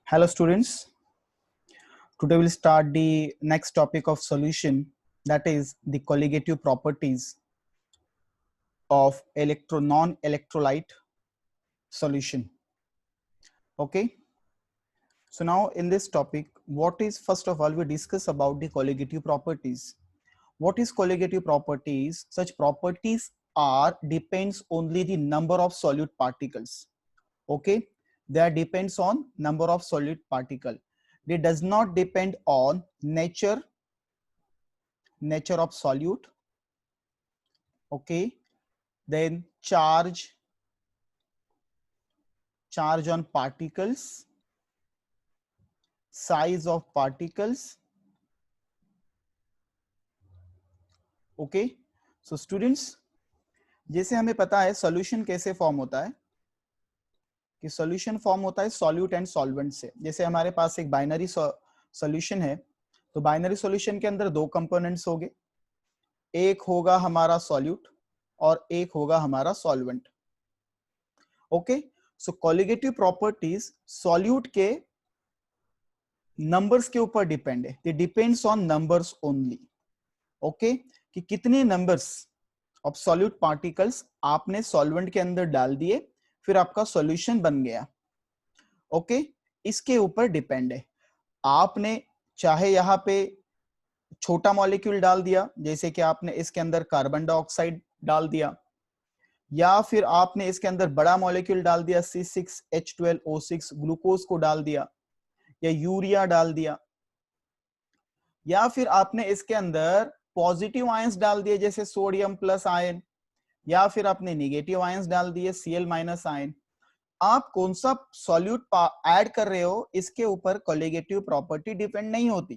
Hello students, today we'll start the next topic of solution, that is the colligative properties of non-electrolyte solution. Okay, so now in this topic, first of all we discuss about the colligative properties. What is colligative properties? Such properties depends only the number of solute particles. Okay, that depends on number of solute particle. They does not depend on nature of solute. Okay, then charge on particles, size of particles. Okay, so students, जैसे हमें पता है solution कैसे form होता है कि solution form होता है सॉल्यूट एंड सॉल्वेंट से। जैसे हमारे पास एक बाइनरी सॉल्यूशन है, तो बाइनरी सॉल्यूशन के अंदर दो कंपोनेंट्स होंगे, एक होगा हमारा सॉल्यूट और एक होगा हमारा solvent. Okay, so colligative properties solute के नंबर्स के ऊपर डिपेंड है, they depend on numbers only. Okay, कि कितने नंबर्स ऑफ सॉल्यूट पार्टिकल्स आपने सॉल्वेंट के अंदर डाल दिए, फिर आपका सॉल्यूशन बन गया। ओके, इसके ऊपर डिपेंड है। आपने चाहे यहाँ पे छोटा मॉलिक्यूल डाल दिया, जैसे कि आपने इसके अंदर कार्बन डाइऑक्साइड डाल दिया, या फिर आपने इसके अंदर बड़ा मॉलिक्यूल डाल दिया C6H12O6 ग्लूकोज को डाल दिया, या यूरिया डाल दिया, या फिर आपने इसके अंदर पॉजिटिव आयंस डाल दिए जैसे सोडियम प्लस आयन, या फिर आपने नेगेटिव आयंस डाल दिए Cl माइनस आयन। आप कौन सा सॉल्यूट ऐड कर रहे हो इसके ऊपर कॉलिगेटिव प्रॉपर्टी डिपेंड नहीं होती,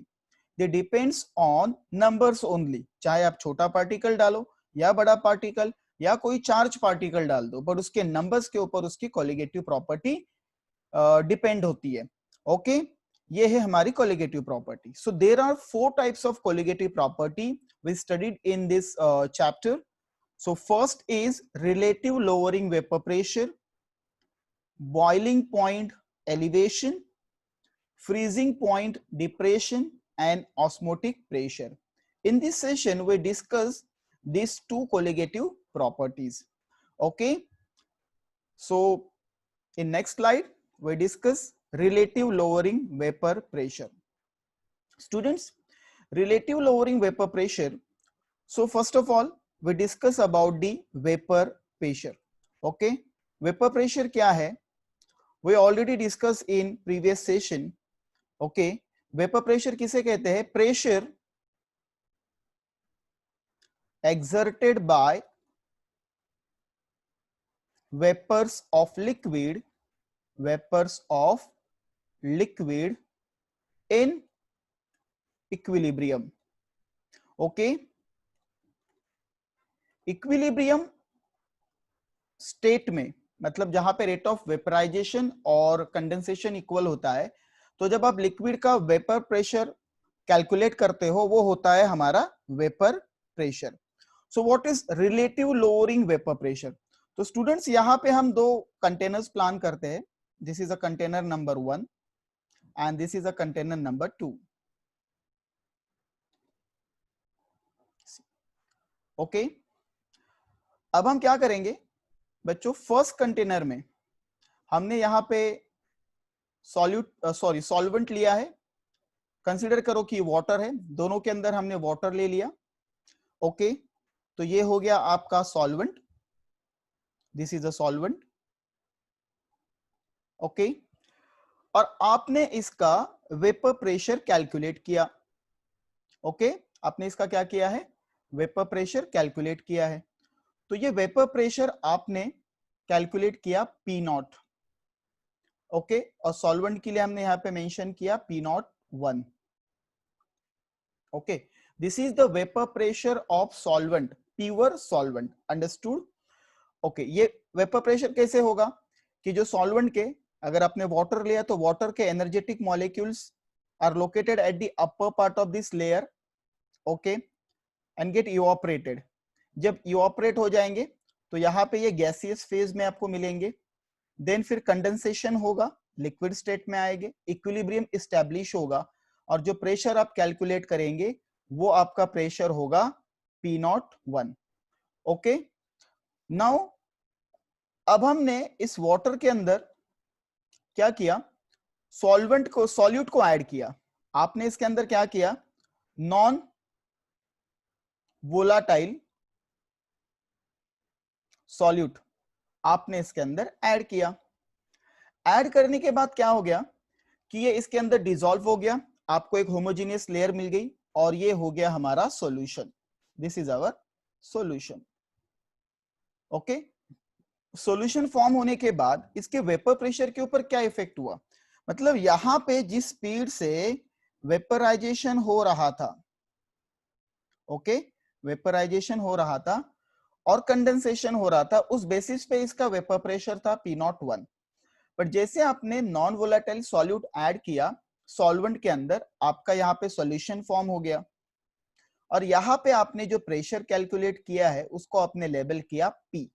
दे डिपेंड्स ऑन नंबर्स ओनली। चाहे आप छोटा पार्टिकल डालो या बड़ा पार्टिकल या कोई चार्ज पार्टिकल डाल दो, बट उसके नंबर्स के ऊपर उसकी कॉलिगेटिव प्रॉपर्टी डिपेंड होती है। ओके, ये है हमारी colligative property. So there are four types of colligative property we studied in this chapter. So first is relative lowering vapor pressure, boiling point elevation, freezing point depression, and osmotic pressure. In this session we discuss these two colligative properties. Okay, so in next slide we discuss relative lowering vapor pressure. Students, relative lowering vapor pressure. So first of all we discuss about the vapor pressure. Okay, vapor pressure क्या है? We already discussed in previous session. Okay, vapor pressure किसे कहते हैं? Pressure exerted by vapors of liquid in equilibrium. Okay, equilibrium state में मतलब जहां पे rate of vaporisation और कंडेंसेशन इक्वल होता है, तो जब आप लिक्विड का वेपर प्रेशर कैलकुलेट करते हो वो होता है हमारा vapour pressure. So what is relative lowering vapour pressure? तो स्टूडेंट्स यहां पे हम दो कंटेनर्स प्लान करते हैं, this is a container number 1 and this is a container number 2। Okay, अब हम क्या करेंगे बच्चों, फर्स्ट कंटेनर में हमने यहाँ पे सॉल्वेंट लिया है, कंसीडर करो कि वाटर है, दोनों के अंदर हमने वाटर ले लिया। ओके, तो ये हो गया आपका solvent, this is a solvent. Okay, और आपने इसका वेपर प्रेशर कैलकुलेट किया। ओके, आपने इसका क्या किया है? वेपर प्रेशर कैलकुलेट किया है। तो ये वेपर प्रेशर आपने कैलकुलेट किया P0। ओके, और सॉल्वेंट के लिए हमने यहाँ पे मेंशन किया P01। Okay, this is the vapour pressure of solvent, pure solvent, understood? Okay, ये वेपर प्रेशर कैसे होगा कि जो सॉल्वेंट के, अगर आपने वाटर लिया तो वाटर के energetic molecules are located at the upper part of this layer, okay, and get evaporated. जब इवापोरेट हो जाएंगे तो यहाँ पे ये गैसियस फेज में आपको मिलेंगे, देन फिर कंडेंसेशन होगा, लिक्विड स्टेट में आएंगे, इक्विलिब्रियम इस्टेब्लिश होगा और जो प्रेशर आप कैलकुलेट करेंगे वो आपका प्रेशर होगा P01। ओके, नाउ अब हमने इस वाटर के अंदर क्या किया, सॉल्यूट को ऐड किया। आपने इसके अंदर क्या किया, नॉन वोलाटाइल सॉल्यूट आपने इसके अंदर ऐड किया। ऐड करने के बाद क्या हो गया कि ये इसके अंदर डिसॉल्व हो गया, आपको एक होमोजेनियस लेयर मिल गई और ये हो गया हमारा solution. This is our solution. Okay, solution form होने के बाद इसके वेपर प्रेशर के ऊपर क्या इफेक्ट हुआ, मतलब यहां पे जिस स्पीड से वेपराइजेशन हो रहा था, ओके, वेपराइजेशन हो रहा था और कंडेंसेशन हो रहा था, उस बेसिस पे इसका वेपर प्रेशर था P01। बट जैसे आपने नॉन वोलेटाइल सॉल्यूट ऐड किया सॉल्वेंट के अंदर, आपका यहाँ पे सॉल्यूशन फॉर्म हो गया और यहाँ पे आपने जो प्रेशर कैलकुलेट किया है उसको आपने लेबल किया P।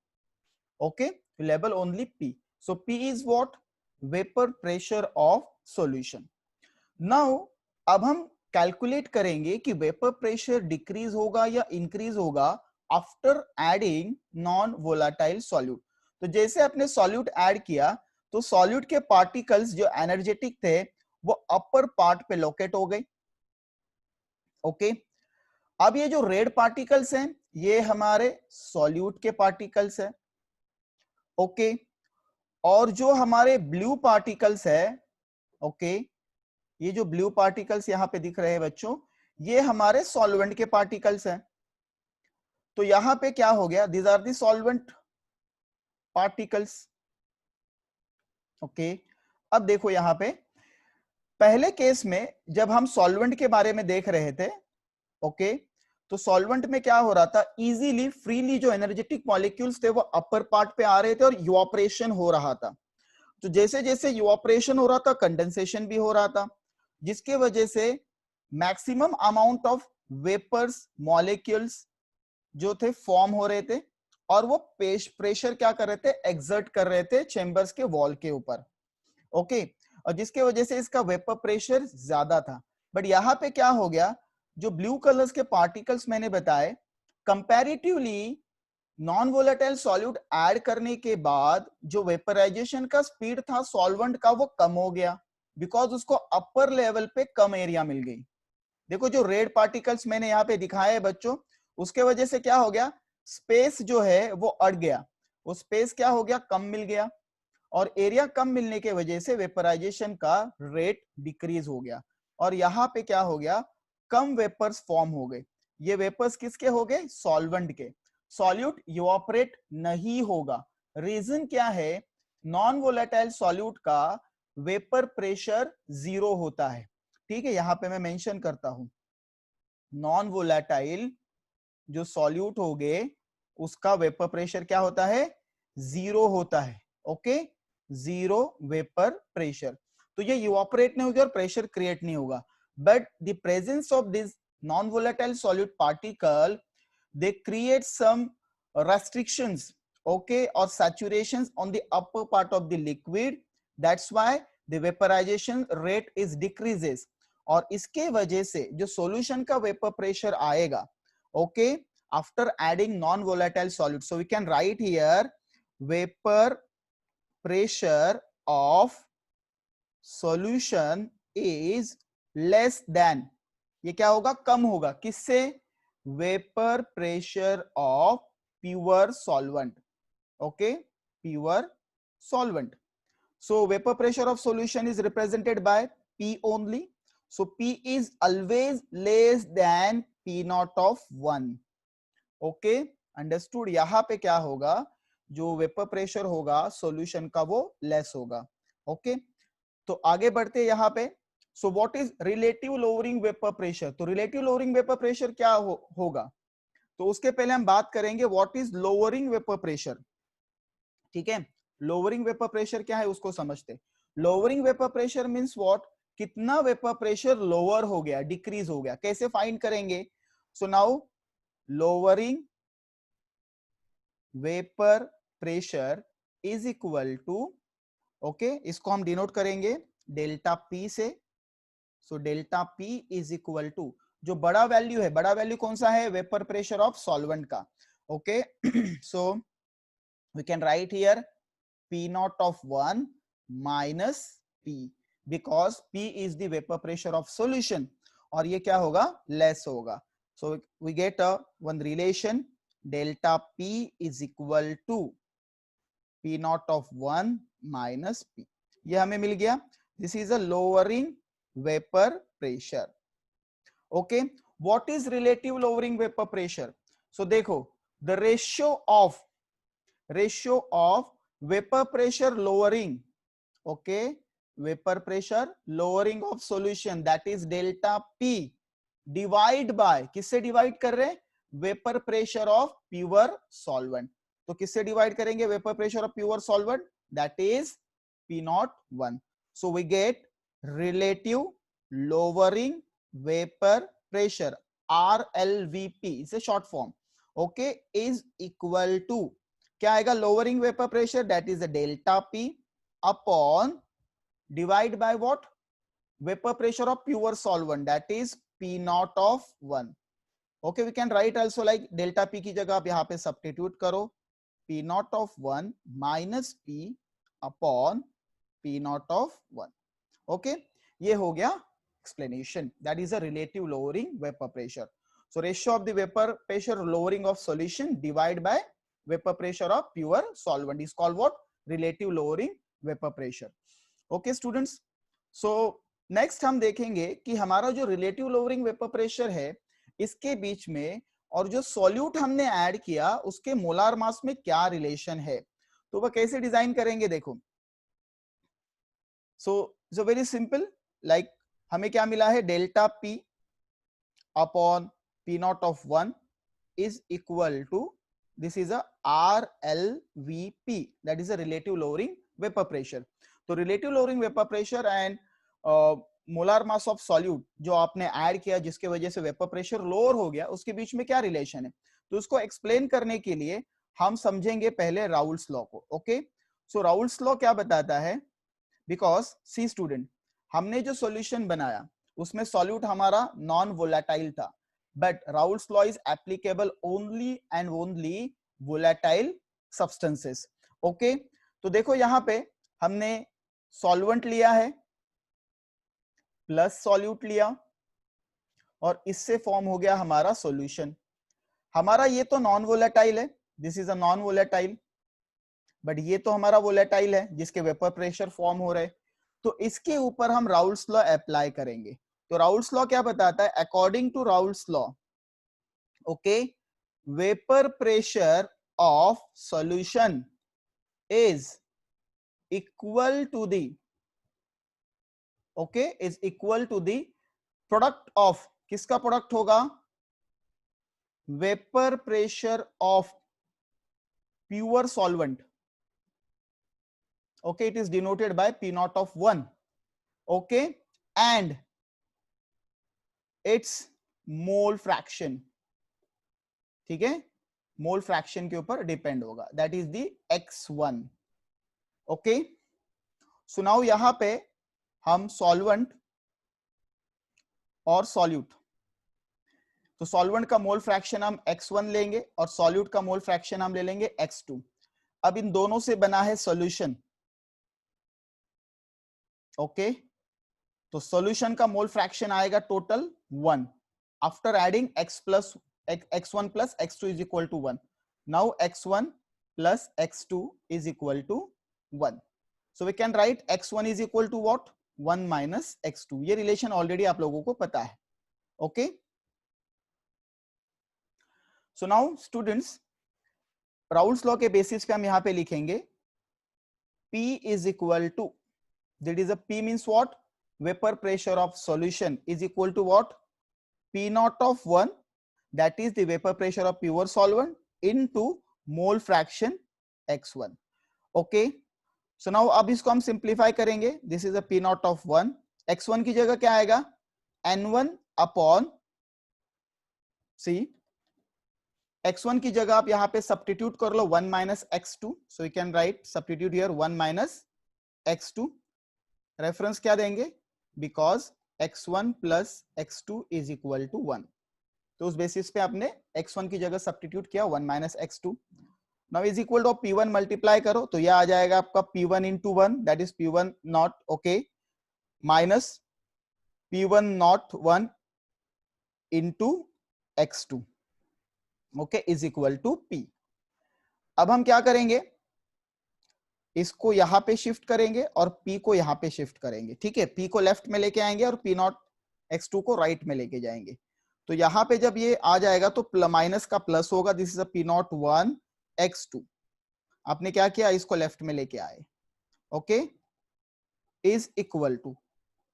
Okay, label only P। So P is what, vapour pressure of solution. Now अब हम कैलकुलेट करेंगे कि वेपर प्रेशर डिक्रीज होगा या इंक्रीज होगा after adding non volatile solute. तो जैसे आपने सॉल्यूट ऐड किया तो सॉल्यूट के पार्टिकल्स जो एनर्जेटिक थे वो अपर पार्ट पे लोकेट हो गए। ओके, अब ये जो रेड पार्टिकल्स हैं ये हमारे सॉल्यूट के पार्टिकल्स हैं। ओके, और जो हमारे ब्लू पार्टिकल्स है, ओके, ये जो ब्लू पार्टिकल्स यहां पे दिख रहे हैं बच्चों, ये हमारे सॉल्वेंट के पार्टिकल्स हैं। तो यहां पे क्या हो गया, these are the solvent particles. Okay, अब देखो यहां पे पहले केस में जब हम सॉल्वेंट के बारे में देख रहे थे, ओके, तो सॉल्वेंट में क्या हो रहा था, इजीली फ्रीली जो एनर्जेटिक मॉलिक्यूल्स थे वो अपर पार्ट पे आ रहे थे और इवापोरेशन हो रहा था। तो जैसे जैसे इवापोरेशन हो रहा था कंडेंसेशन भी हो रहा था, जिसके वजह से maximum amount of vapours molecules जो थे फॉर्म हो रहे थे और वो प्रेशर क्या कर रहे थे, एक्सर्ट कर रहे थे चेंबर्स के वॉल के ऊपर। ओके, और जिसके वजह से इसका वेपर प्रेशर ज्यादा था। बट यहां पे क्या हो गया, जो ब्लू कलर्स के पार्टिकल्स मैंने बताए, comparatively non volatile solute add करने के बाद जो वेपराइजेशन का स्पीड था सॉल्वेंट का वो कम हो गया, बिकॉज उसको अपर लेवल पे कम एरिया मिल गई। देखो जो रेड पार्टिकल्स मैंने यहाँ पे दिखाए हैं बच्चों, उसके वजह से क्या हो गया, स्पेस जो है वो अड़ गया, वो स्पेस क्या हो गया, कम मिल गया और एरिया कम मिलने के वजह से वेपराइजेशन का रेट डिक्रीज हो गया और यहाँ पे क्या हो गया, कम वेपर्स फॉर्म हो गए। ये वेपर्स किसके हो गए, सॉल्वेंट के। सॉल्यूट इवापोरेट नहीं होगा। रीजन क्या है, नॉन वोलेटाइल सॉल्यूट का वेपर प्रेशर 0 होता है। ठीक है, यहां पे मैं मेंशन करता हूं, नॉन वोलेटाइल जो सॉल्यूट हो गए उसका वेपर प्रेशर क्या होता है, 0 होता है। Okay, 0 vapour pressure. तो ये इवापोरेट नहीं होगा और प्रेशर क्रिएट नहीं होगा। But the presence of this non volatile solute particle, they create some restrictions, okay, or saturations on the upper part of the liquid. That's why the vaporization rate is decreases और इसके वजह से जो solution का vapour pressure आएगा, okay, after adding non volatile solute, so we can write here vapor pressure of solution is less than, ये क्या होगा, कम होगा, किससे, vapour pressure of pure solvent. Okay, pure solvent. So vapour pressure of solution is represented by P only. So P is always less than P0 of 1. Okay, understood. यहां पे क्या होगा, जो वेपर प्रेशर होगा सॉल्यूशन का वो less होगा। Okay, तो आगे बढ़ते यहां पे। So what is relative lowering vapour pressure, तो रिलेटिव लोअरिंग वेपर प्रेशर क्या होगा, तो उसके पहले हम बात करेंगे what is lowering vapour pressure. ठीक है, लोअरिंग वेपर प्रेशर क्या है उसको समझते। Lowering vapour pressure means what, कितना वेपर प्रेशर लोअर हो गया, डिक्रीज हो गया, कैसे फाइंड करेंगे। So now lowering vapour pressure is equal to, okay इसको हम डिनोट करेंगे डेल्टा पी से। So delta P is equal to, जो बड़ा वैल्यू है, बड़ा वैल्यू कौन सा है, वेपर प्रेशर ऑफ सॉल्वेंट का। Okay so we can write here P naught of 1 minus P, because P is the vapor pressure of solution, और ये क्या होगा, less होगा. So we get a one relation, delta P is equal to P naught of 1 minus P. ये हमें मिल गया. This is a lowering vapor pressure. Okay, what is relative lowering vapor pressure? So देखो, the ratio of vapor pressure lowering, okay, vapor pressure lowering of solution, that is delta P, divide by, किससे divide कर रहे हैं, vapour pressure of pure solvent. तो किससे divide करेंगे, vapour pressure of pure solvent, that is P01. So we get relative lowering vapour pressure, RLVP is a short form. Okay is equal to, क्या आएगा, lowering vapour pressure, that is delta P upon divide by what, vapour pressure of pure solvent, that is P naught of 1. Okay we can write also like delta P की जगह आप यहां पे substitute करो, P naught of 1 minus P upon P naught of 1. Okay ये हो गया explanation, that is a relative lowering vapor pressure. So ratio of the vapor pressure lowering of solution divide by vapor pressure of pure solvent is called what, relative lowering vapor pressure. Okay students, so next हम देखेंगे कि हमारा जो relative lowering vapor pressure है इसके बीच में और जो सॉल्यूट हमने ऐड किया उसके मोलार मास में क्या रिलेशन है, तो वह कैसे डिजाइन करेंगे, देखो. So it's very simple, like हमें क्या मिला है, delta P upon P naught of 1 is equal to, this is a RLVP, that is a relative lowering vapor pressure. तो relative lowering vapor pressure and molar mass of solute जो आपने add किया जिसके वजह से वेपर प्रेशर लोअर हो गया, उसके बीच में क्या रिलेशन है, तो उसको एक्सप्लेन करने के लिए हम समझेंगे पहले राउल्स लॉ को. ओके सो राउल्स लॉ क्या बताता है, बिकॉज सी स्टूडेंट, हमने जो सॉल्यूशन बनाया उसमें सॉल्यूट हमारा नॉन वोलेटाइल था, but Raoult's law is applicable only and only volatile substances. Okay तो देखो यहां पे हमने सॉल्वेंट लिया है प्लस सॉल्यूट लिया और इससे फॉर्म हो गया हमारा सॉल्यूशन. हमारा ये तो नॉन वोलेटाइल है, this is a non volatile, but ये तो हमारा वोलेटाइल है जिसके वेपर प्रेशर फॉर्म हो रहे, तो इसके ऊपर हम राउल्स लॉ अप्लाई करेंगे. तो राउल्स लॉ क्या बताता है, according to Raoult's law, okay, vapour pressure of solution is equal to the, okay is equal to the product of, किसका प्रोडक्ट होगा, vapour pressure of pure solvent. Okay, it is denoted by P naught of 1. Okay, and its mole fraction, ठीक है, mole fraction के ऊपर depend होगा, that is the x1. Okay so now यहां पे हम सॉल्वेंट और सॉल्यूट, तो सॉल्वेंट का मोल फ्रैक्शन हम x1 लेंगे और सॉल्यूट का मोल फ्रैक्शन हम ले लेंगे x2. अब इन दोनों से बना है सॉल्यूशन. ओके तो सॉल्यूशन का मोल फ्रैक्शन आएगा total 1 after adding x1 plus x2 is equal to 1. Now x1 plus x2 is equal to 1. So we can write x1 is equal to what, 1 minus x2. ये relation already आप लोगों को पता है. Okay so now students, Raoult's law के basis पे हम यहां पे लिखेंगे P is equal to, that is a P means what, vapor pressure of solution is equal to what, P naught of 1, that is the vapor pressure of pure solvent into mole fraction x1. Okay so now अब इसको हम simplify करेंगे, this is a P naught of 1, x1 की जगह क्या आएगा, n1 upon c, x1 की जगह आप यहां पे सब्स्टिट्यूट कर लो 1 minus x2, so you can write substitute here 1 minus x2, reference क्या देंगे, because x1 plus x2 is equal to 1, तो उस बेसिस पे आपने x1 की जगह सब्स्टिट्यूट किया 1 minus x2, now is equal to p1 multiply करो तो यह आ जाएगा आपका p1 into 1 that is p1 not, okay, minus p1 not 1 into x2, okay, is equal to p। अब हम क्या करेंगे, इसको यहां पे शिफ्ट करेंगे और p को यहां पे शिफ्ट करेंगे, ठीक है, p को लेफ्ट में लेके आएंगे और p नॉट x2 को राइट में लेके जाएंगे, तो यहां पे जब ये आ जाएगा तो माइनस का प्लस होगा, this is a p not 1 x2, आपने क्या किया, इसको लेफ्ट में लेके आए, okay, is equal to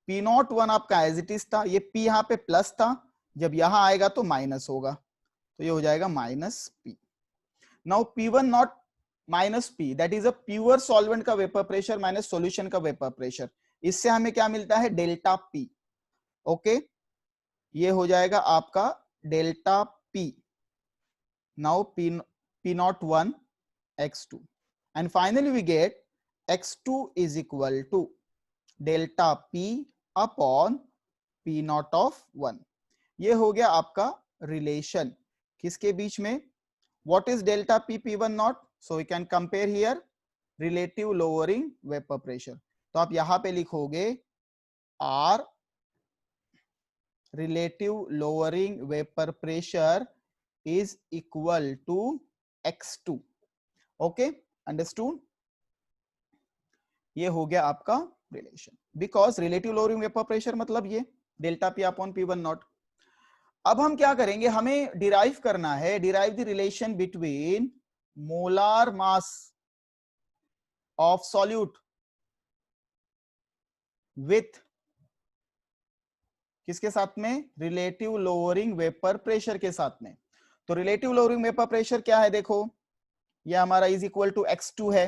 p not 1 आपका एज इट इज था, ये p यहां पे प्लस था, जब यहां आएगा तो माइनस होगा, तो ये हो जाएगा minus p। Now p1 not minus p that is a pure solvent का वेपर प्रेशर माइनस सॉल्यूशन का वेपर प्रेशर, इससे हमें क्या मिलता है, डेल्टा p, ओके, ये हो जाएगा आपका delta p, now p not 1 x2 and finally we get x2 is equal to delta p upon p not of 1। ये हो गया आपका रिलेशन किसके बीच में, what is delta p p1 naught, so we can compare here relative lowering vapor pressure, तो आप यहां पे लिखोगे r relative lowering vapor pressure is equal to x2, okay, understood, ये हो गया आपका relation, because relative lowering vapour pressure मतलब ये delta p upon p1 not. अब हम क्या करेंगे, हमें डिराइव करना है, derive the relation between molar mass of solute with किसके साथ में, रिलेटिव लोअरिंग वेपर प्रेशर के साथ में। तो रिलेटिव लोअरिंग वेपर प्रेशर क्या है, देखो ये हमारा इज इक्वल टू x2 है,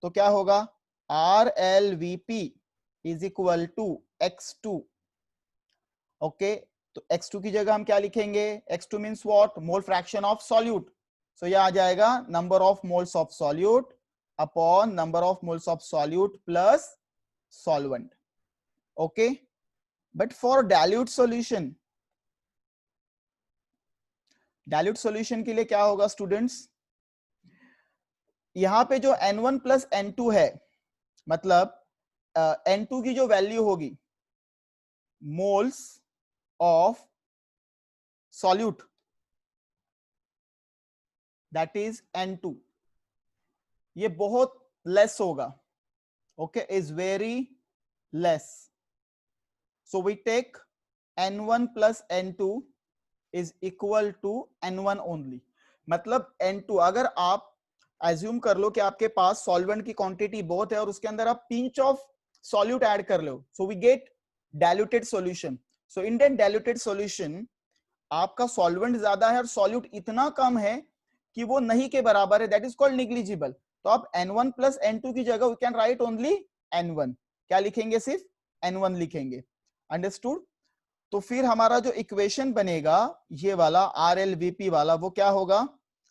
तो क्या होगा RLVP is equal to x2, okay, तो x2 की जगह हम क्या लिखेंगे, x2 means what, mole fraction of solute, so ये आ जाएगा number of moles of solute upon number of moles of solute plus solvent, okay, but for dilute solution, dilute solution के लिए क्या होगा स्टूडेंट्स, यहां पे जो n1 प्लस n2 है, मतलब n2 की जो वैल्यू होगी moles of solute that is n2, ये बहुत लेस होगा, okay, is very less, so we take n1 plus n2 is equal to n1 only, मतलब n2 अगर आप एज्यूम कर लो कि आपके पास सॉल्वेंट की क्वांटिटी बहुत है और उसके अंदर आप पिंच ऑफ सॉल्यूट ऐड कर लो, so we get diluted solution, so in that diluted solution आपका सॉल्वेंट ज्यादा है और सॉल्यूट इतना कम है कि वो नहीं के बराबर है, दैट इज कॉल्ड निग्लिजिबल, तो आप n1 प्लस n2 की जगह we can right only n1, क्या लिखेंगे, सिर्फ n1 लिखेंगे, अंडरस्टूड। तो फिर हमारा जो इक्वेशन बनेगा ये वाला RLVP वाला, वो क्या होगा,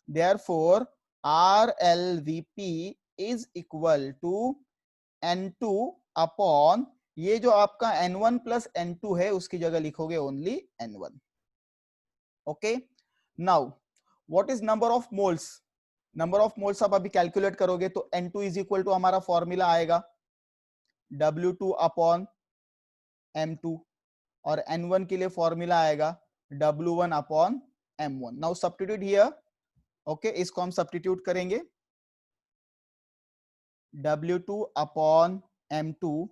therefore RLVP is equal to n2 upon ये जो आपका n1 प्लस n2 है उसकी जगह लिखोगे only n1, okay. Now what is number of moles, number of moles आप अभी कैलकुलेट करोगे तो n2 इज इक्वल टू हमारा फॉर्मूला आएगा W2 अपॉन m2 और n1 के लिए फॉर्मूला आएगा W1 upon m1। Now substitute here, okay, इसको हम सब्स्टिट्यूट करेंगे, W2 upon m2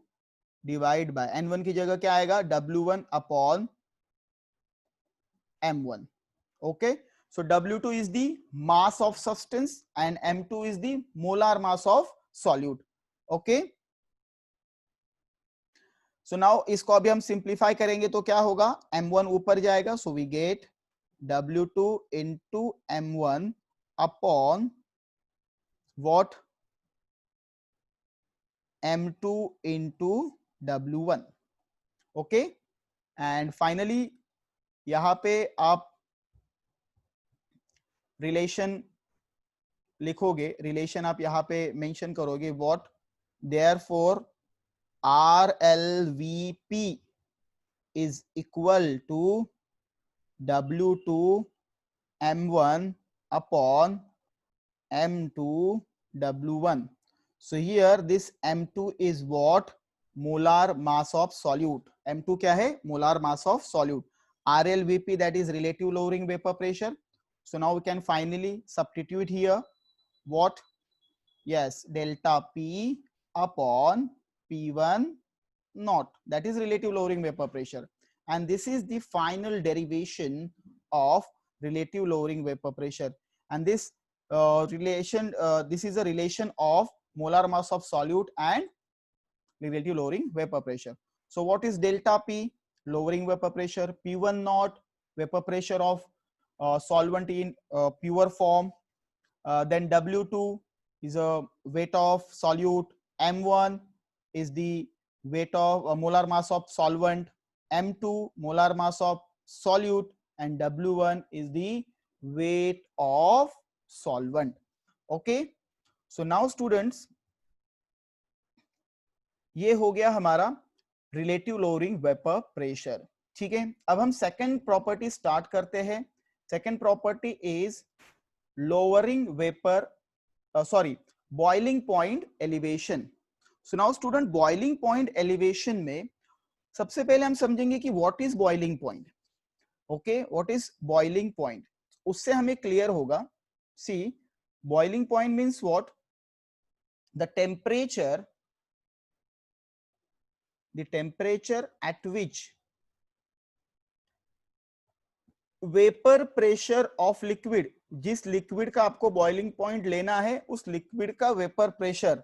divide by n1 की जगह क्या आएगा, W1 upon m1, okay, so W2 is the mass of substance and m2 is the molar mass of solute, okay। So now इसको अभी हम सिंप्लीफाई करेंगे तो क्या होगा, m1 ऊपर जाएगा, so we get W2 into m1 upon what, m2 into W1, okay, and finally यहां पे आप रिलेशन लिखोगे, रिलेशन आप यहां पे मेंशन करोगे what, Therefore, RLVP is equal to W2 M1 upon M2 W1. So here this M2 is what? Molar mass of solute. M2 क्या है? Molar mass of solute. RLVP, that is relative lowering vapor pressure. So now we can finally substitute here what? Yes, delta P upon P1 naught, that is relative lowering vapor pressure, and this is the final derivation of relative lowering vapor pressure. And this this is a relation of molar mass of solute and relative lowering vapor pressure. So what is delta P? Lowering vapor pressure. P1 naught, vapor pressure of solvent in pure form. Then W2 is a weight of solute. M1 is the weight of molar mass of solvent. M2 molar mass of solute, and W1 is the weight of solvent. Okay, so now students, ये हो गया हमारा relative lowering vapour pressure. ठीक है, अब हम second property start करते हैं. Second property is lowering vapour, boiling point elevation. So now student, boiling point elevation में सबसे पहले हम समझेंगे कि what is boiling point. Okay, what is boiling point, उससे हमें क्लियर होगा. See, boiling point means what? The temperature at which vapour pressure of liquid, जिस लिक्विड का आपको बॉइलिंग पॉइंट लेना है उस लिक्विड का vapour pressure,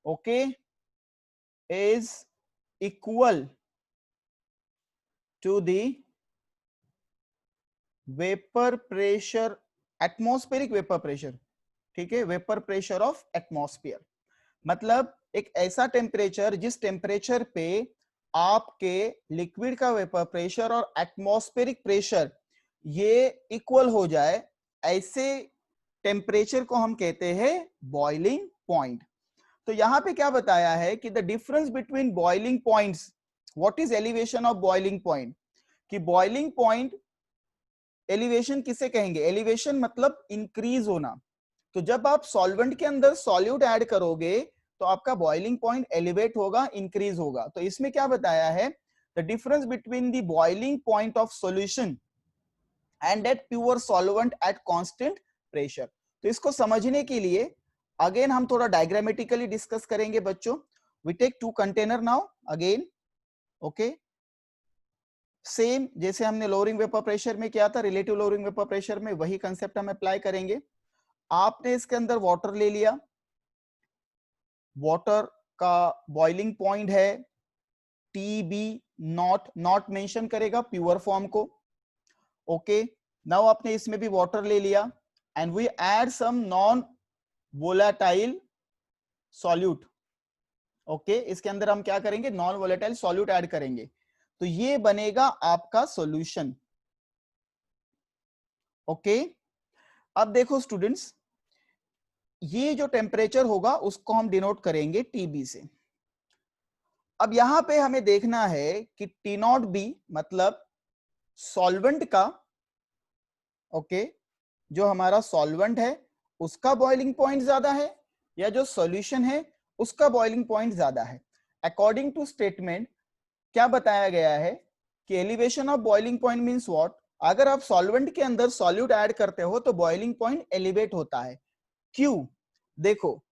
okay, is equal to the vapour pressure, atmospheric vapour pressure. ठीक है, वेपर प्रेशर ऑफ एटमॉस्फेयर मतलब एक ऐसा टेम्परेचर जिस टेम्परेचर पे आपके लिक्विड का वेपर प्रेशर और एटमॉस्फेरिक प्रेशर ये इक्वल हो जाए, ऐसे टेम्परेचर को हम कहते हैं बॉइलिंग पॉइंट. तो यहां पे क्या बताया है कि the difference between boiling points, what is elevation of boiling point, कि बॉइलिंग पॉइंट एलिवेशन किसे कहेंगे? एलिवेशन मतलब इंक्रीज होना. तो जब आप सॉल्वेंट के अंदर सॉल्यूट ऐड करोगे तो आपका बॉइलिंग पॉइंट एलिवेट होगा, इंक्रीज होगा. तो इसमें क्या बताया है? The difference between the boiling point of solution and that pure solvent at constant pressure. तो इसको समझने के लिए अगेन हम थोड़ा डायग्रामेटिकली डिस्कस करेंगे बच्चों. We take two container now again. Okay, same जैसे हमने लोअरिंग वेपर प्रेशर में किया था, रिलेटिव लोअरिंग वेपर प्रेशर में वही कंसेप्ट हम अप्लाई करेंगे. आपने इसके अंदर वाटर ले लिया, वाटर का बॉइलिंग पॉइंट है TB नॉट, नॉट मेंशन करेगा प्योर फॉर्म को. ओके, नाउ आपने इसमें भी वाटर ले लिया and we add some non volatile solute. Okay, इसके अंदर हम क्या करेंगे? नॉन वोलेटाइल सॉल्यूट ऐड करेंगे. तो ये बनेगा आपका सॉल्यूशन. ओके, अब देखो स्टूडेंट्स, ये जो टेम्परेचर होगा उसको हम डिनोट करेंगे TB से. अब यहां पे हमें देखना है कि T0B मतलब सॉल्वेंट का, ओके, जो हमारा सॉल्वेंट है उसका बॉइलिंग पॉइंट ज्यादा है या जो सॉल्यूशन है उसका बॉइलिंग पॉइंट ज्यादा है. अकॉर्डिंग टू स्टेटमेंट क्या बताया गया है कि elevation of boiling point means what? अगर आप सॉल्वेंट के अंदर सॉल्यूट ऐड करते हो तो बॉइलिंग पॉइंट एलिवेट होता है. क्यों? देखो,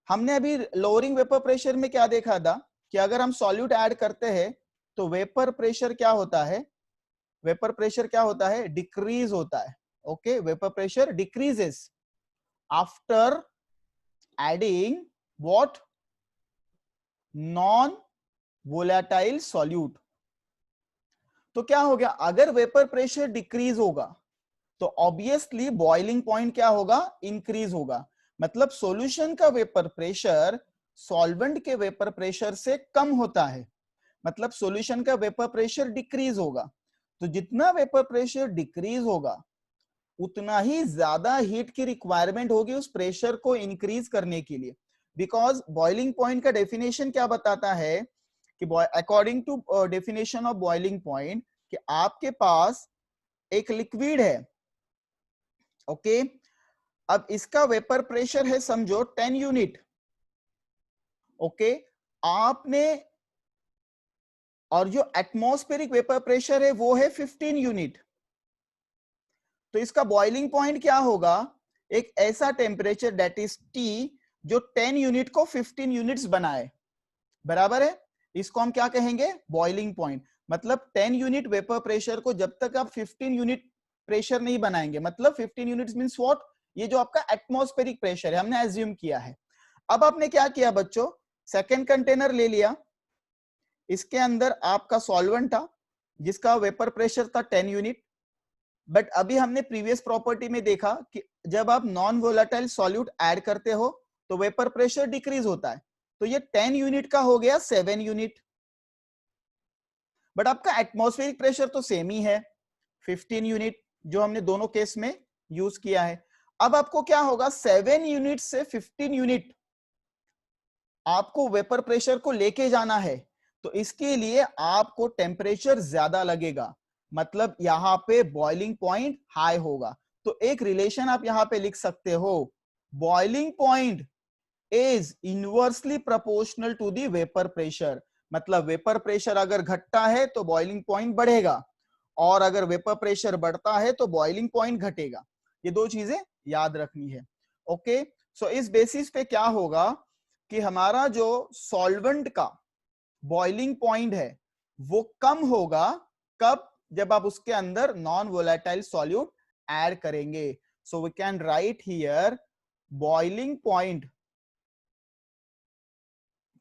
हमने अभी लोअरिंग वेपर प्रेशर में क्या देखा था कि अगर हम सॉल्यूट ऐड करते हैं तो वेपर प्रेशर क्या होता है? वेपर प्रेशर क्या होता है? डिक्रीज होता है. Okay, vapour pressure decreases after adding what? Non volatile solute. तो क्या हो गया? अगर वेपर प्रेशर डिक्रीज होगा तो ऑब्वियसली बॉइलिंग पॉइंट क्या होगा? इंक्रीज होगा. मतलब सॉल्यूशन का वेपर प्रेशर सॉल्वेंट के वेपर प्रेशर से कम होता है, मतलब सॉल्यूशन का वेपर प्रेशर डिक्रीज होगा. तो जितना वेपर प्रेशर डिक्रीज होगा उतना ही ज्यादा हीट की रिक्वायरमेंट होगी उस प्रेशर को इंक्रीज करने के लिए. बिकॉज बॉइलिंग पॉइंट का डेफिनेशन क्या बताता है कि according to definition of boiling point कि आपके पास एक लिक्विड है, ओके अब इसका वेपर प्रेशर है समझो 10 यूनिट, ओके आपने, और जो एटमॉस्फेरिक वेपर प्रेशर है वो है 15 यूनिट, तो इसका बॉइलिंग पॉइंट क्या होगा, एक ऐसा टेम्परेचर दैट इज टी जो 10 यूनिट को 15 यूनिट्स बनाए, बराबर है, इसको हम क्या कहेंगे, बॉइलिंग पॉइंट। मतलब 10 यूनिट वेपर प्रेशर को जब तक आप 15 यूनिट प्रेशर नहीं बनाएंगे, मतलब 15 यूनिट्स मींस व्हाट, ये जो आपका एटमॉस्फेरिक प्रेशर है हमने एज्यूम किया है। अब आपने क्या किया बच्चों, सेकेंड कंटेनर ले लिया, इसके अंदर आपका सॉल्वेंट था जिसका वेपर प्रेशर था 10 यूनिट, बट अभी हमने प्रीवियस प्रॉपर्टी में देखा कि जब आप नॉन वोलेटाइल सॉल्यूट ऐड करते हो तो वेपर प्रेशर डिक्रीज होता है, तो ये 10 यूनिट का हो गया 7 यूनिट, बट आपका एटमॉस्फेरिक प्रेशर तो सेम ही है 15 यूनिट जो हमने दोनों केस में यूज किया है। अब आपको क्या होगा, 7 यूनिट से 15 यूनिट आपको वेपर प्रेशर को लेके जाना है, तो इसके लिए आपको टेम्परेचर ज्यादा लगेगा, मतलब यहां पे बॉइलिंग पॉइंट हाई होगा। तो एक रिलेशन आप यहां पे लिख सकते हो, boiling point is inversely proportional to the vapour pressure, मतलब वेपर प्रेशर अगर घटता है तो बॉइलिंग पॉइंट बढ़ेगा, और अगर वेपर प्रेशर बढ़ता है तो बॉइलिंग पॉइंट घटेगा। ये दो चीजें याद रखनी है, ओके। सो इस बेसिस पे क्या होगा कि हमारा जो सॉल्वेंट का बॉइलिंग पॉइंट है वो कम होगा, कब, जब आप उसके अंदर नॉन वोलेटाइल सॉल्यूट ऐड करेंगे। So we can write here boiling point,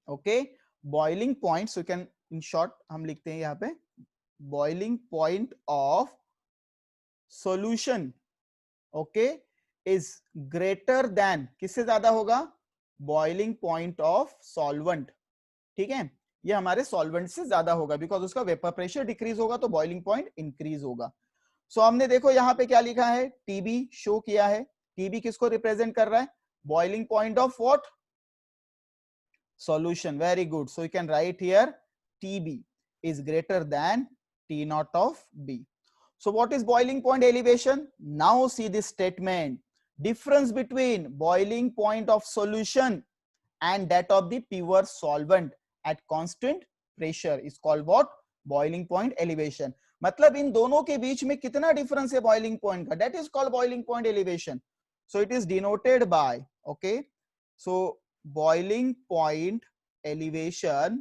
okay boiling point, so can in short हम लिखते हैं यहां पे boiling point of solution, okay is greater than, किससे ज्यादा होगा, बॉइलिंग पॉइंट ऑफ सॉल्वेंट, ठीक है, ये हमारे सॉल्वेंट से ज्यादा होगा बिकॉज उसका वेपर प्रेशर डिक्रीज होगा तो बॉइलिंग पॉइंट इंक्रीज होगा। सो हमने देखो यहां पे क्या लिखा है, टीबी शो किया है, टीबी किसको रिप्रेजेंट कर रहा है, boiling point of what, solution, very good, so you can write here TB is greater than T naught of B. So what is boiling point elevation, now see this statement, difference between boiling point of solution and that of the pure solvent at constant pressure is called what, boiling point elevation, मतलब इन दोनों के बीच में कितना difference है boiling point का, that is called boiling point elevation. So it is denoted by, okay, so boiling point elevation,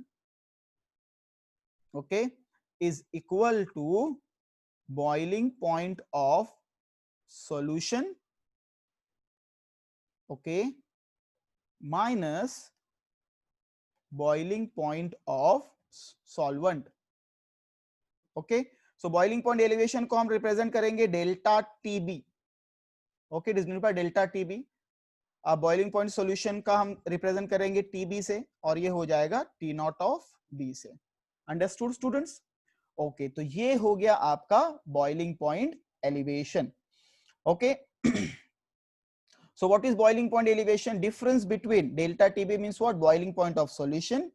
okay, is equal to boiling point of solution, okay, minus boiling point of solvent, okay. So boiling point elevation को हम represent करेंगे delta TB, okay, it is denoted by delta TB. अब boiling point solution का हम represent करेंगे TB से, और ये हो जाएगा टी नॉट ऑफ बी से। अंडरस्टूड स्टूडेंट्स, ओके, तो ये हो गया आपका boiling point elevation, okay. So what is boiling point elevation, difference between delta TB means what, boiling point of solution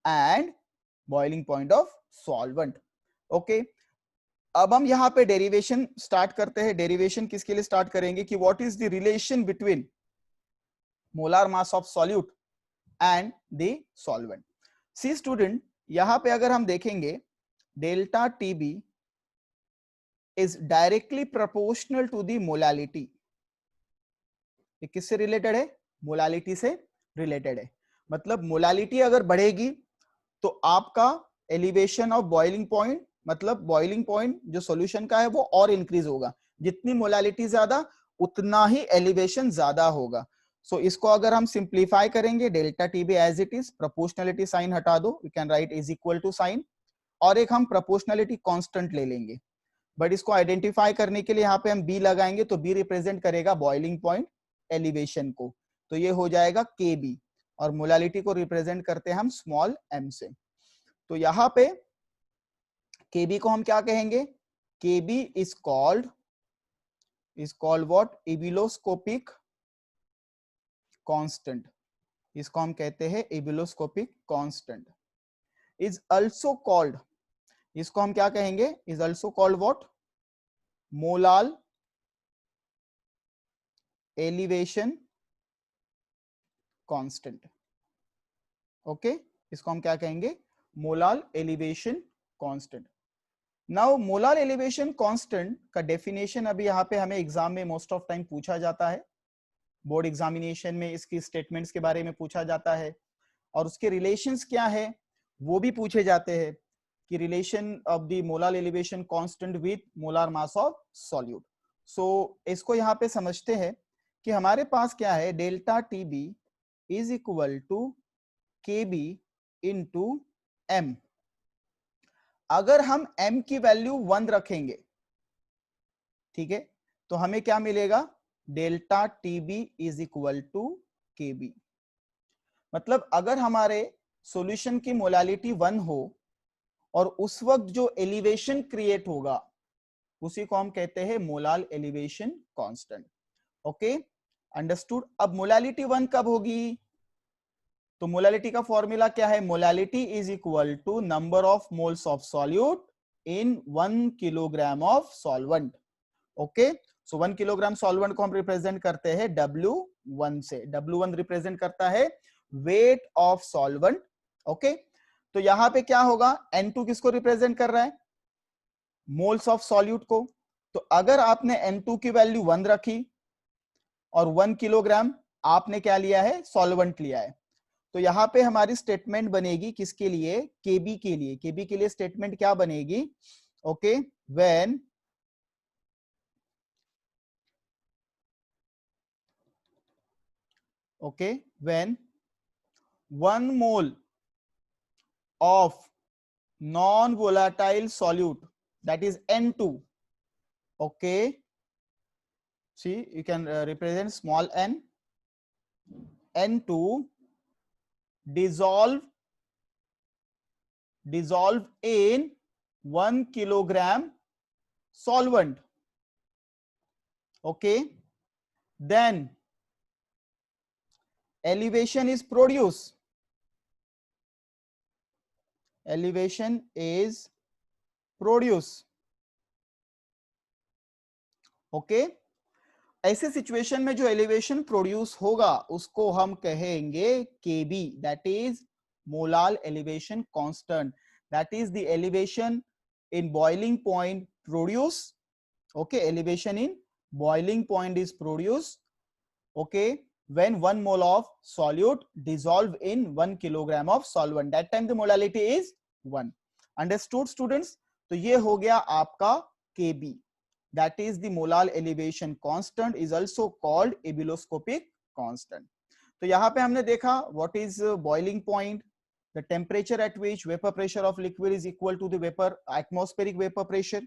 and boiling point of solvent, okay. अब हम यहाँ पे डेरिवेशन स्टार्ट करते हैं। डेरिवेशन किसके लिए स्टार्ट करेंगे कि what is the relation between molar mass of solute and the solvent. See student, यहां पे अगर हम देखेंगे delta TB is directly proportional to the molality, ये किससे रिलेटेड है, मोलालिटी से रिलेटेड है, मतलब मोलालिटी अगर बढ़ेगी तो आपका एलिवेशन ऑफ बॉइलिंग पॉइंट, मतलब बॉइलिंग पॉइंट जो सॉल्यूशन का है वो और इंक्रीज होगा, जितनी मोलालिटी ज्यादा उतना ही एलिवेशन ज्यादा होगा। सो इसको अगर हम सिंप्लीफाई करेंगे, delta TB as it is, proportionality sign हटा दो, we can write is equal to sign, और एक हम प्रोपोर्शनलिटी कांस्टेंट ले लेंगे, बट इसको आइडेंटिफाई करने के लिए यहाँ पे हम बी लगाएंगे, तो बी रिप्रेजेंट करेगा बॉइलिंग पॉइंट एलिवेशन को, तो ये हो जाएगा के बी, और मोलालिटी को रिप्रेजेंट करते हैं हम स्मॉल एम से। तो यहाँ पे केबी को हम क्या कहेंगे, केबी इज कॉल्ड व्हाट, एबिलोस्कोपिक कांस्टेंट, इसको हम कहते हैं एबिलोस्कोपिक कांस्टेंट। इज अल्सो कॉल्ड, इसको हम क्या कहेंगे, is also called what, molal elevation constant. Okay, इसको हम क्या कहेंगे, molal elevation constant. Now molar elevation constant का डेफिनेशन अभी यहाँ पे हमें एग्जाम में मोस्ट ऑफ टाइम पूछा जाता है, बोर्ड एग्जामिनेशन में इसकी स्टेटमेंट्स के बारे में पूछा जाता है, और उसके रिलेशंस क्या है वो भी पूछे जाते हैं, कि relation of the molar elevation constant with molar mass of solute. So इसको यहाँ पे समझते हैं कि हमारे पास क्या है, delta T B is equal to K B into M. अगर हम m की वैल्यू 1 रखेंगे, ठीक है, तो हमें क्या मिलेगा, delta T B is equal to K B. मतलब अगर हमारे सॉल्यूशन की मोलालिटी 1 हो और उस वक्त जो एलिवेशन क्रिएट होगा उसी को हम कहते हैं molal elevation constant. Okay, understood. अब मोलालिटी 1 कब होगी, तो मोलालिटी का फॉर्मूला क्या है, molality is equal to number of moles of solute in 1 kilogram of solvent. Okay, so 1 kilogram solvent को हम रिप्रेजेंट करते हैं W1 से। W1 रिप्रेजेंट करता है वेट ऑफ सॉल्वेंट। ओके, तो यहां पे क्या होगा, N2 किसको रिप्रेजेंट कर रहा है, मोल्स ऑफ सॉल्यूट को। तो अगर आपने N2 की वैल्यू 1 रखी और 1 किलोग्राम आपने क्या लिया है, सॉल्वेंट लिया है, तो यहां पे हमारी स्टेटमेंट बनेगी किसके लिए, केबी के लिए। केबी के लिए स्टेटमेंट क्या बनेगी, okay, when when 1 mole of non-volatile solute, that is N2, okay, see you can represent small n, N2 dissolve in 1 kilogram solvent, okay, then elevation is produced, okay. ऐसे सिचुएशन में जो एलिवेशन प्रोड्यूस होगा उसको हम कहेंगे K B, that is molal elevation constant, that is the elevation in boiling point produce, okay, elevation in boiling point is produce, okay, when 1 mole of solute dissolve in 1 kilogram of solvent, that time the molality is 1. Understood students? तो ये हो गया आपका Kb, that is the molar elevation constant, is also called ebuloscopic constant. तो यहाँ पे हमने देखा what is boiling point, the temperature at which vapor pressure of liquid is equal to the vapor atmospheric vapor pressure,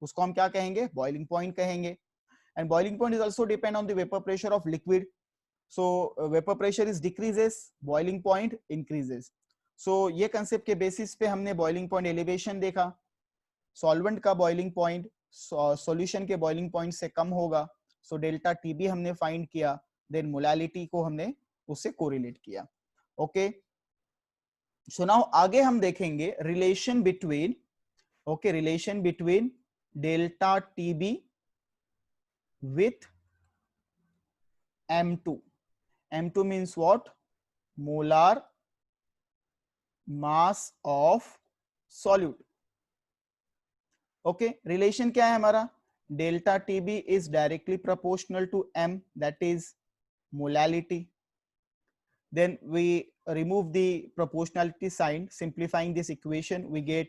उसको हम क्या कहेंगे, boiling point कहेंगे, and boiling point is also depend on the vapor pressure of liquid. So vapor pressure is decreases, boiling point increases. So ये concept के basis पे हमने boiling point elevation देखा, सॉल्वेंट का बॉइलिंग पॉइंट सॉल्यूशन के boiling point से कम होगा, so delta TB हमने फाइंड किया, देन मोलालिटी को हमने उससे कोरिलेट किया। ओके, सो नाउ आगे हम देखेंगे relation between, okay, relation between delta TB with M2. M2 means what? Molar mass of solute. Okay, relation क्या है हमारा? Delta TB is directly proportional to M, that is molality. Then we remove the proportionality sign, simplifying this equation, we get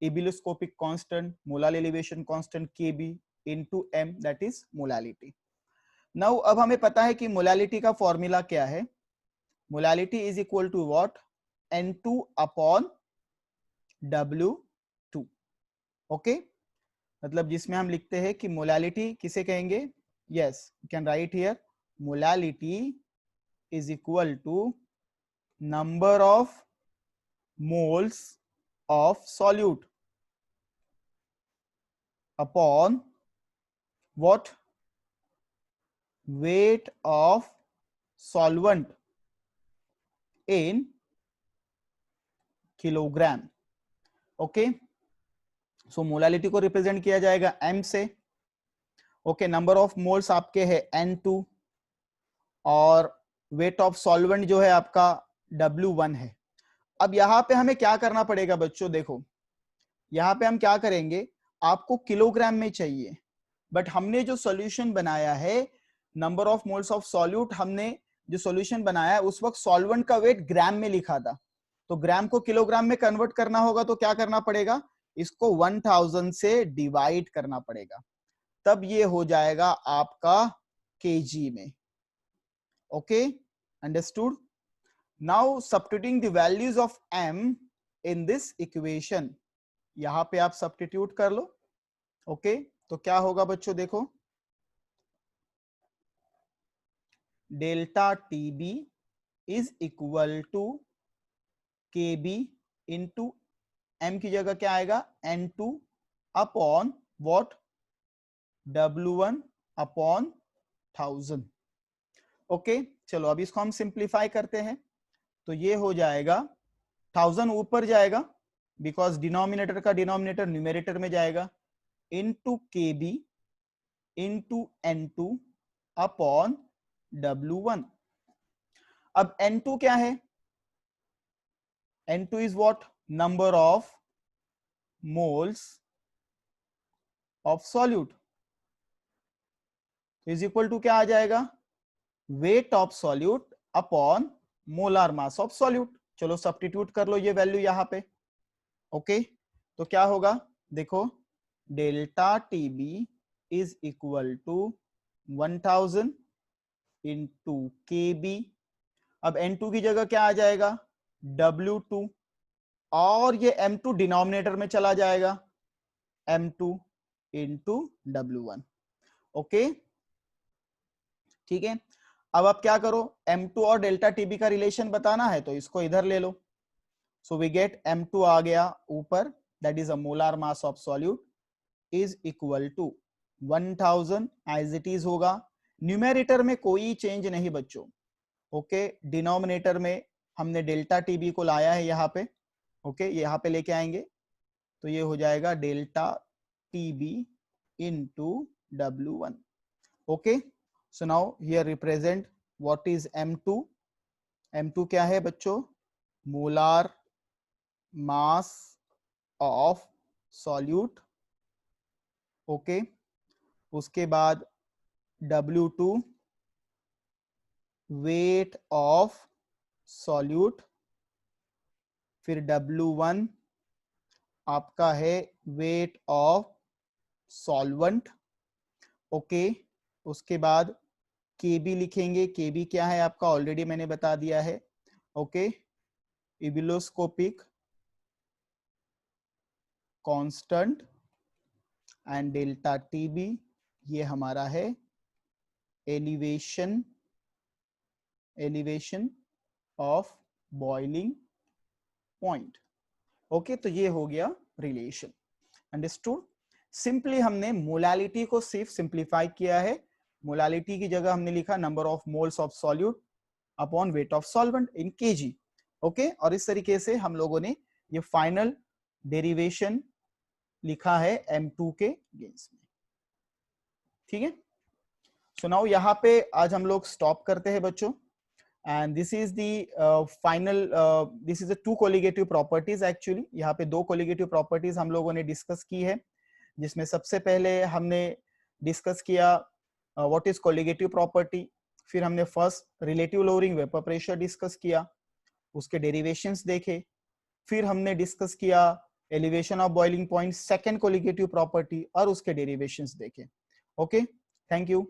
ebuloscopic constant, molar elevation constant Kb into M, that is molality. Now अब हमें पता है कि molality का formula क्या है, molality is equal to what, N2 upon W2, okay, मतलब जिसमें हम लिखते हैं कि मोलालिटी किसे कहेंगे, yes you can write here, molality is equal to number of moles of solute upon what, weight of solvent in kilogram. Okay, so molality को represent किया जाएगा m से। ओके, नंबर ऑफ मोल्स आपके है N2 और wait of solvent जो है आपका W1 है। अब यहां पे हमें क्या करना पड़ेगा बच्चों, देखो यहां पे हम क्या करेंगे, आपको किलोग्राम में चाहिए, बट हमने जो सॉल्यूशन बनाया है, number of moles of solute, हमने जो सॉल्यूशन बनाया है उस वक्त सॉल्वेंट का वेट ग्राम में लिखा था, तो ग्राम को किलोग्राम में कन्वर्ट करना होगा तो क्या करना पड़ेगा, इसको 1000 से डिवाइड करना पड़ेगा, तब ये हो जाएगा आपका केजी में। Okay, understood. Now substituting the values of m in this equation, यहां पे आप सब्स्टिट्यूट कर लो। ओके, तो क्या होगा बच्चों, देखो delta TB is equal to KB into M की जगह क्या आएगा N2 upon what W1 upon 1000। Okay, चलो अब इसको हम सिंप्लीफाई करते हैं, तो ये हो जाएगा 1000 ऊपर जाएगा बिकॉज डिनोमिनेटर का डिनोमिनेटर न्यूमेरेटर में जाएगा, इंटू केबी इंटू N2 अपॉन W1। अब N2 क्या है, N2 is what, number of moles of solute is equal to क्या आ जाएगा, weight of solute upon molar mass of solute। चलो सब्स्टिट्यूट कर लो ये वैल्यू यहां पे। ओके, तो क्या होगा, देखो delta TB is equal to 1000 into K B, अब N2 की जगह क्या आ जाएगा W2, और ये M2 डिनोमिनेटर में चला जाएगा, M2 इंटू W1। ओके, ठीक है। अब आप क्या करो, M2 और डेल्टा टीबी का रिलेशन बताना है तो इसको इधर ले लो, सो वी गेट M2 आ गया ऊपर, that is a molar mass of solute is equal to 1000 as it is होगा, न्यूमेरेटर में कोई चेंज नहीं बच्चों। ओके, डिनोमिनेटर में हमने डेल्टा टीबी को लाया है यहाँ पे। ओके, यहाँ पे लेके आएंगे तो ये हो जाएगा delta TB into W1। okay, so now here represent what is M2। M2 क्या है बच्चों, molar mass of solute. Okay, उसके बाद W2 वेट ऑफ सॉल्यूट, फिर W1 आपका है वेट ऑफ सॉल्वेंट। ओके, उसके बाद केबी लिखेंगे, केबी क्या है आपका ऑलरेडी मैंने बता दिया है। Okay, ebullioscopic constant and delta T B ये हमारा है elevation of boiling point. Okay, तो ये हो गया रिलेशन, अंडरस्टूड। सिंपली हमने मोलालिटी को सिर्फ सिंप्लीफाई किया है, मोलालिटी की जगह हमने लिखा number of moles of solute upon weight of solvent in KG. Okay, और इस तरीके से हम लोगों ने ये फाइनल डेरिवेशन लिखा है M2 के गेंस में। ठीक है, सो नाउ यहाँ पे आज हम लोग स्टॉप करते हैं बच्चों, and this is the final, this is the 2 colligative properties. Actually यहाँ पे 2 कोलिगेटिव प्रॉपर्टीज हम लोगों ने डिस्कस की है, जिसमें सबसे पहले हमने डिस्कस किया व्हाट इज कोलिगेटिव प्रॉपर्टी, फिर हमने first relative lowering vapour pressure discuss किया, उसके डेरिवेशंस देखे, फिर हमने डिस्कस किया elevation of boiling point, second colligative property, और उसके डेरिवेशंस देखे। Okay, thank you.